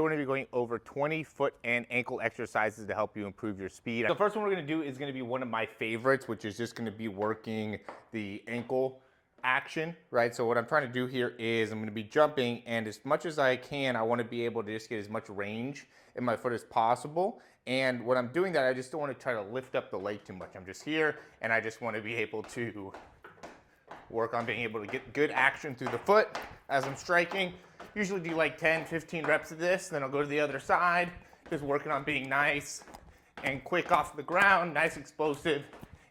We're going to be going over 20 foot and ankle exercises to help you improve your speed. The first one we're going to do is going to be one of my favorites, which is just going to be working the ankle action, right? So what I'm trying to do here is I'm going to be jumping, and as much as I can, I want to be able to just get as much range in my foot as possible. And when I'm doing that, I just don't want to try to lift up the leg too much. I'm just here, and I just want to be able to work on being able to get good action through the foot as I'm striking. Usually do like 10, 15 reps of this, then I'll go to the other side, just working on being nice and quick off the ground, nice explosive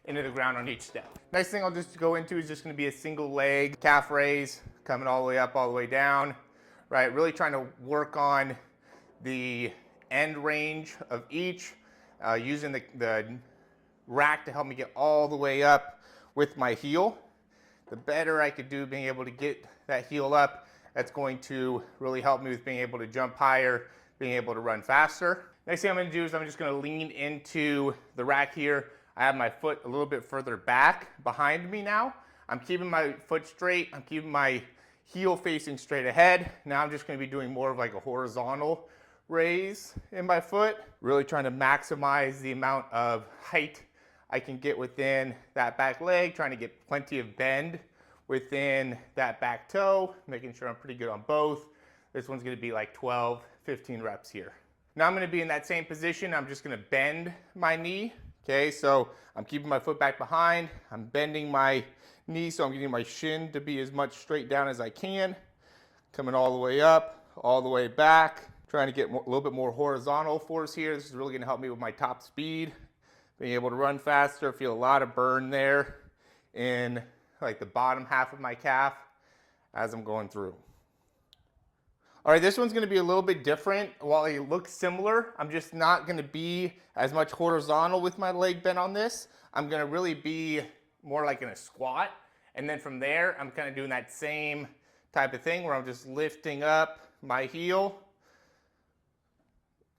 into the ground on each step. Next thing I'll just go into is just gonna be a single leg calf raise, coming all the way up, all the way down, right? Really trying to work on the end range of each, using the rack to help me get all the way up with my heel. The better I could do being able to get that heel up, that's going to really help me with being able to jump higher, being able to run faster. Next thing I'm gonna do is I'm just gonna lean into the rack here. I have my foot a little bit further back behind me now. I'm keeping my foot straight. I'm keeping my heel facing straight ahead. Now I'm just gonna be doing more of like a horizontal raise in my foot. Really trying to maximize the amount of height I can get within that back leg, trying to get plenty of bend within that back toe, making sure I'm pretty good on both. This one's gonna be like 12, 15 reps here. Now I'm gonna be in that same position. I'm just gonna bend my knee. Okay, so I'm keeping my foot back behind. I'm bending my knee, so I'm getting my shin to be as much straight down as I can. Coming all the way up, all the way back. Trying to get a little bit more horizontal force here. This is really gonna help me with my top speed. Being able to run faster, feel a lot of burn there in like the bottom half of my calf as I'm going through. All right, this one's gonna be a little bit different. While it looks similar, I'm just not gonna be as much horizontal with my leg bent on this. I'm gonna really be more like in a squat. And then from there, I'm kind of doing that same type of thing where I'm just lifting up my heel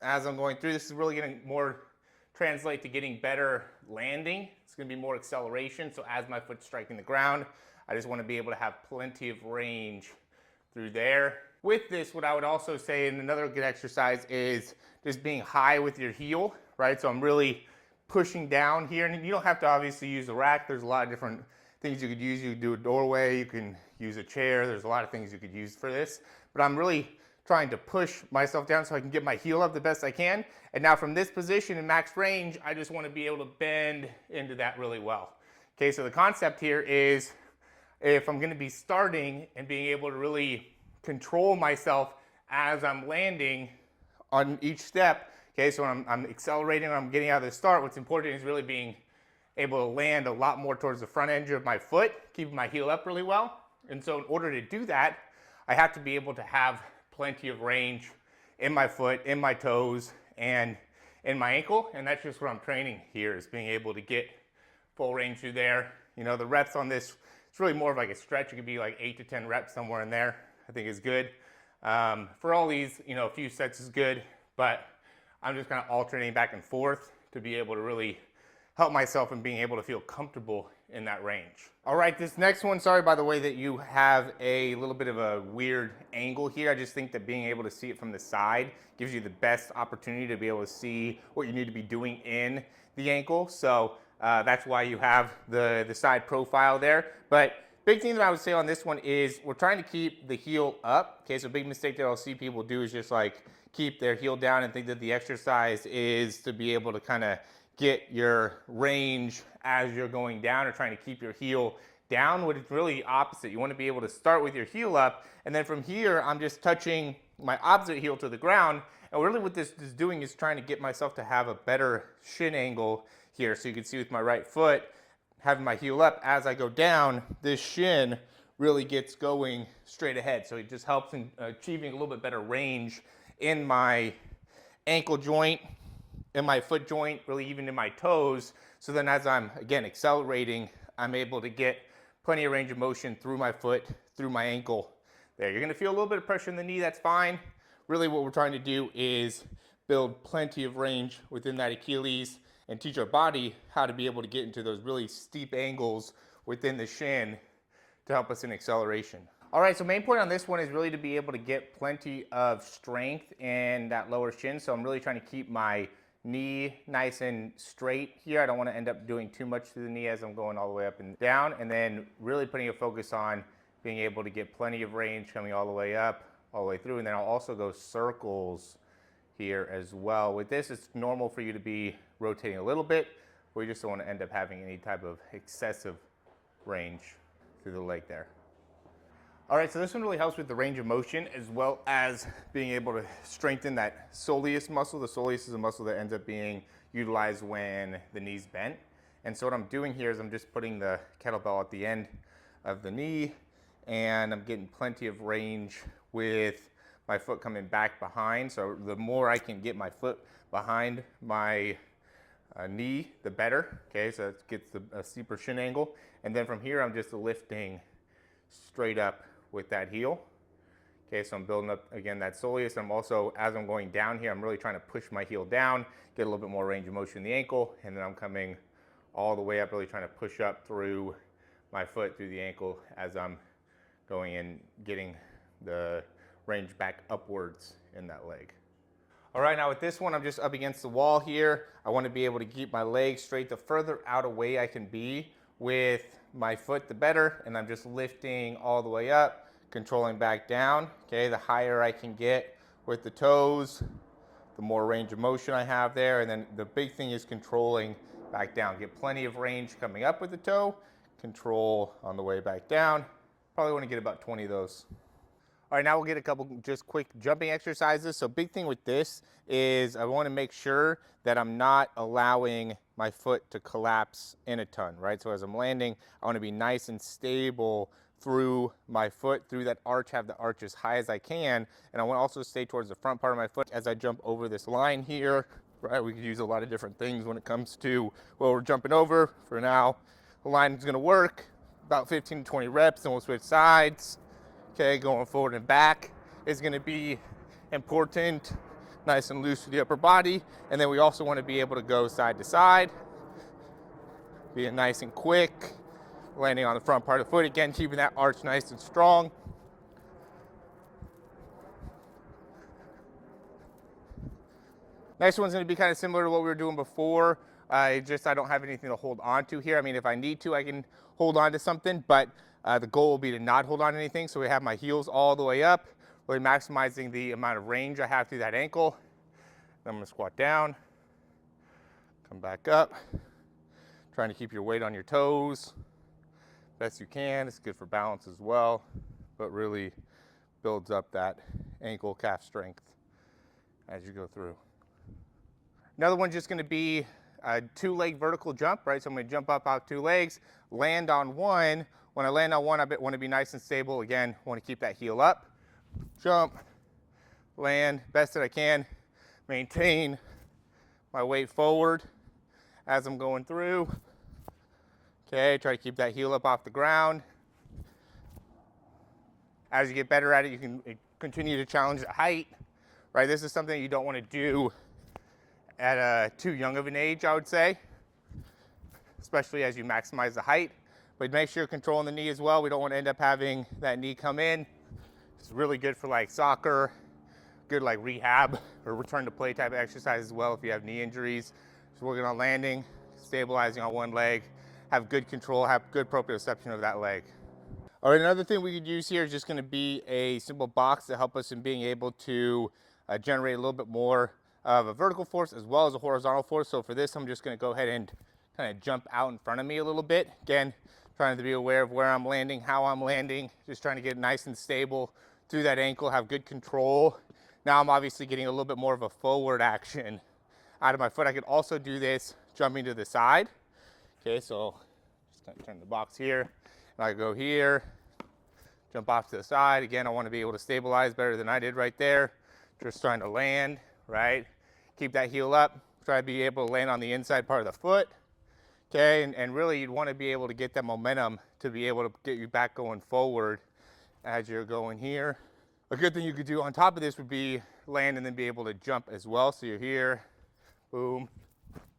as I'm going through. This is really gonna more translate to getting better landing. It's gonna be more acceleration. So as my foot's striking the ground, I just wanna be able to have plenty of range through there. With this, what I would also say, and another good exercise, is just being high with your heel, right? So I'm really pushing down here, and you don't have to obviously use the rack. There's a lot of different things you could use. You could do a doorway, you can use a chair. There's a lot of things you could use for this, but I'm really trying to push myself down so I can get my heel up the best I can. And now from this position in max range, I just want to be able to bend into that really well. Okay, so the concept here is if I'm going to be starting and being able to really control myself as I'm landing on each step, okay, so when I'm accelerating or I'm getting out of the start, what's important is really being able to land a lot more towards the front edge of my foot, keeping my heel up really well. And so in order to do that, I have to be able to have plenty of range in my foot, in my toes, and in my ankle. And that's just what I'm training here, is being able to get full range through there. You know, the reps on this, it's really more of like a stretch. It could be like 8 to 10 reps somewhere in there, I think is good. For all these, you know, a few sets is good, but I'm just kind of alternating back and forth to be able to really help myself in being able to feel comfortable in that range. All right, this next one, sorry by the way that you have a little bit of a weird angle here. I just think that being able to see it from the side gives you the best opportunity to be able to see what you need to be doing in the ankle. So that's why you have the side profile there. But big thing that I would say on this one is we're trying to keep the heel up. Okay, so a big mistake that I'll see people do is just like keep their heel down and think that the exercise is to be able to kind of get your range as you're going down, or trying to keep your heel down, when it's really the opposite. You want to be able to start with your heel up, and then from here I'm just touching my opposite heel to the ground. And really what this is doing is trying to get myself to have a better shin angle here. So you can see with my right foot, having my heel up, as I go down, this shin really gets going straight ahead. So it just helps in achieving a little bit better range in my ankle joint, in my foot joint, really even in my toes. So then as I'm, again, accelerating, I'm able to get plenty of range of motion through my foot, through my ankle there. You're gonna feel a little bit of pressure in the knee, that's fine. Really what we're trying to do is build plenty of range within that Achilles and teach our body how to be able to get into those really steep angles within the shin to help us in acceleration. All right, so main point on this one is really to be able to get plenty of strength in that lower shin. So I'm really trying to keep my knee nice and straight here. I don't want to end up doing too much to the knee as I'm going all the way up and down. And then really putting a focus on being able to get plenty of range coming all the way up, all the way through. And then I'll also go circles here as well. With this, it's normal for you to be rotating a little bit. We just don't want to end up having any type of excessive range through the leg there. All right, so this one really helps with the range of motion as well as being able to strengthen that soleus muscle. The soleus is a muscle that ends up being utilized when the knee's bent. And so what I'm doing here is I'm just putting the kettlebell at the end of the knee, and I'm getting plenty of range with my foot coming back behind. So the more I can get my foot behind my knee, the better. Okay, so it gets a steeper shin angle. And then from here, I'm just lifting straight up with that heel. Okay, so I'm building up again that soleus. I'm also, as I'm going down here, I'm really trying to push my heel down, get a little bit more range of motion in the ankle, and then I'm coming all the way up, really trying to push up through my foot, through the ankle, as I'm going in, getting the range back upwards in that leg. All right, now with this one, I'm just up against the wall here. I want to be able to keep my legs straight. The further out away I can be with my foot, the better. And I'm just lifting all the way up, controlling back down. Okay, the higher I can get with the toes, the more range of motion I have there. And then the big thing is controlling back down. Get plenty of range coming up with the toe, control on the way back down. Probably want to get about 20 of those. All right, now we'll get a couple just quick jumping exercises. So big thing with this is I want to make sure that I'm not allowing my foot to collapse in a ton, right? So as I'm landing, I want to be nice and stable through my foot, through that arch, have the arch as high as I can. And I want to also stay towards the front part of my foot as I jump over this line here, right? We could use a lot of different things when it comes to what we're jumping over. For now, the line is going to work about 15 to 20 reps, and we'll switch sides. Okay, going forward and back is going to be important, nice and loose through the upper body. And then we also want to be able to go side to side, being nice and quick, landing on the front part of the foot. Again, keeping that arch nice and strong. Next one's going to be kind of similar to what we were doing before. I don't have anything to hold on to here. I mean, if I need to, I can hold on to something, but the goal will be to not hold on to anything. So we have my heels all the way up, really maximizing the amount of range I have through that ankle. Then I'm going to squat down, come back up, trying to keep your weight on your toes best you can. It's good for balance as well, but really builds up that ankle calf strength as you go through. Another one's just going to be a 2-leg vertical jump, right? So I'm going to jump up out 2 legs, land on one. When I land on one, I want to be nice and stable. Again, I want to keep that heel up, jump, land, best that I can, maintain my weight forward as I'm going through. Okay, try to keep that heel up off the ground. As you get better at it, you can continue to challenge the height, right? This is something you don't want to do at too young of an age, I would say, especially as you maximize the height. But make sure you're controlling the knee as well. We don't want to end up having that knee come in. It's really good for like soccer, good like rehab or return to play type of exercise as well if you have knee injuries. Just working on landing, stabilizing on one leg, have good control, have good proprioception of that leg. All right, another thing we could use here is just going to be a simple box to help us in being able to generate a little bit more of a vertical force as well as a horizontal force. So for this, I'm just going to go ahead and kind of jump out in front of me a little bit. Again, trying to be aware of where I'm landing, how I'm landing, just trying to get nice and stable through that ankle, have good control. Now I'm obviously getting a little bit more of a forward action out of my foot. I could also do this jumping to the side. Okay, so just kind of turn the box here, and I go here, jump off to the side. Again, I want to be able to stabilize better than I did right there. Just trying to land, right? Keep that heel up, try to be able to land on the inside part of the foot. Okay, and really you'd want to be able to get that momentum to be able to get you back going forward as you're going here. A good thing you could do on top of this would be land and then be able to jump as well. So you're here, boom,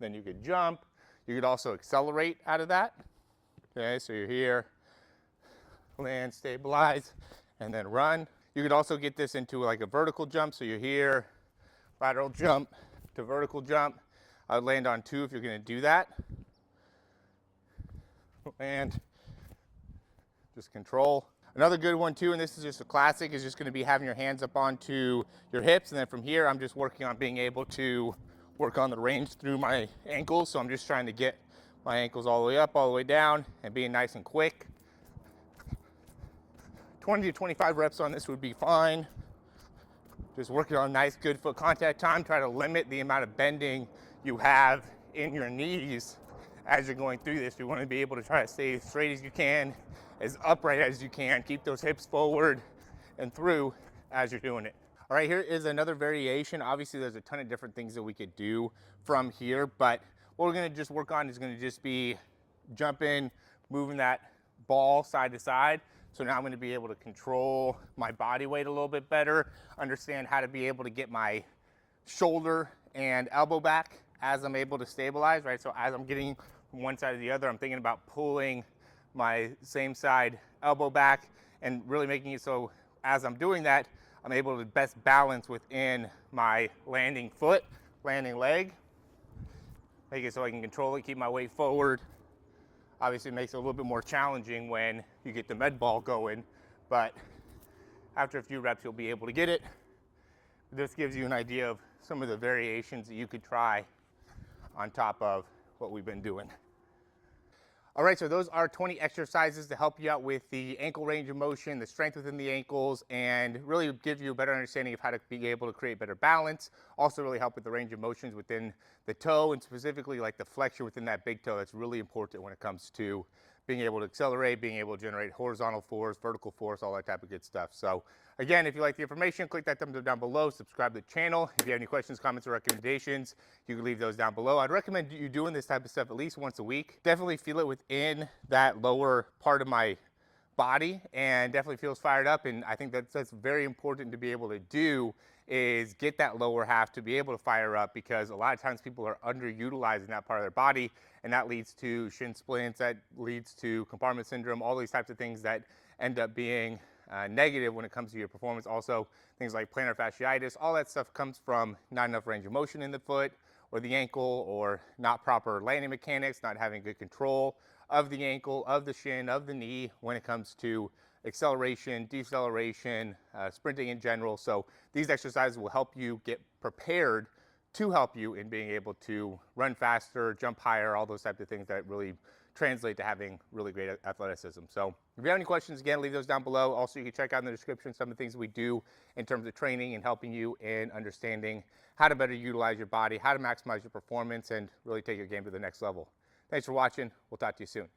then you could jump. You could also accelerate out of that. Okay, so you're here, land, stabilize, and then run. You could also get this into like a vertical jump. So you're here, lateral jump to vertical jump. I would land on 2 if you're gonna do that. And just control. Another good one too, and this is just a classic, is just gonna be having your hands up onto your hips. And then from here, I'm just working on being able to work on the range through my ankles. So I'm just trying to get my ankles all the way up, all the way down, and being nice and quick. 20 to 25 reps on this would be fine. Just working on nice, good foot contact time. Try to limit the amount of bending you have in your knees as you're going through this. You want to be able to try to stay as straight as you can, as upright as you can. Keep those hips forward and through as you're doing it. All right, here is another variation. Obviously, there's a ton of different things that we could do from here, but what we're gonna just work on is gonna just be jumping, moving that ball side to side. So now I'm gonna be able to control my body weight a little bit better, understand how to be able to get my shoulder and elbow back as I'm able to stabilize, right? So as I'm getting from one side to the other, I'm thinking about pulling my same side elbow back and really making it so as I'm doing that, I'm able to best balance within my landing foot, landing leg, make it so I can control it, keep my weight forward. Obviously it makes it a little bit more challenging when you get the med ball going, but after a few reps you'll be able to get it. This gives you an idea of some of the variations that you could try on top of what we've been doing. All right, so those are 20 exercises to help you out with the ankle range of motion, the strength within the ankles, and really give you a better understanding of how to be able to create better balance. Also really help with the range of motions within the toe, and specifically like the flexion within that big toe. That's really important when it comes to being able to accelerate, being able to generate horizontal force, vertical force, all that type of good stuff. So again, if you like the information, click that thumbs up down below, subscribe to the channel. If you have any questions, comments, or recommendations, you can leave those down below. I'd recommend you doing this type of stuff at least once a week. Definitely feel it within that lower part of my body and definitely feels fired up. And I think that's very important to be able to do, is get that lower half to be able to fire up, because a lot of times people are underutilizing that part of their body, and that leads to shin splints, that leads to compartment syndrome, all these types of things that end up being negative when it comes to your performance. Also things like plantar fasciitis, all that stuff comes from not enough range of motion in the foot or the ankle, or not proper landing mechanics, not having good control of the ankle, of the shin, of the knee when it comes to acceleration, deceleration, sprinting in general. So these exercises will help you get prepared to help you in being able to run faster, jump higher, all those types of things that really translate to having really great athleticism. So if you have any questions, again, leave those down below. Also, you can check out in the description some of the things we do in terms of training and helping you in understanding how to better utilize your body, how to maximize your performance, and really take your game to the next level. Thanks for watching. We'll talk to you soon.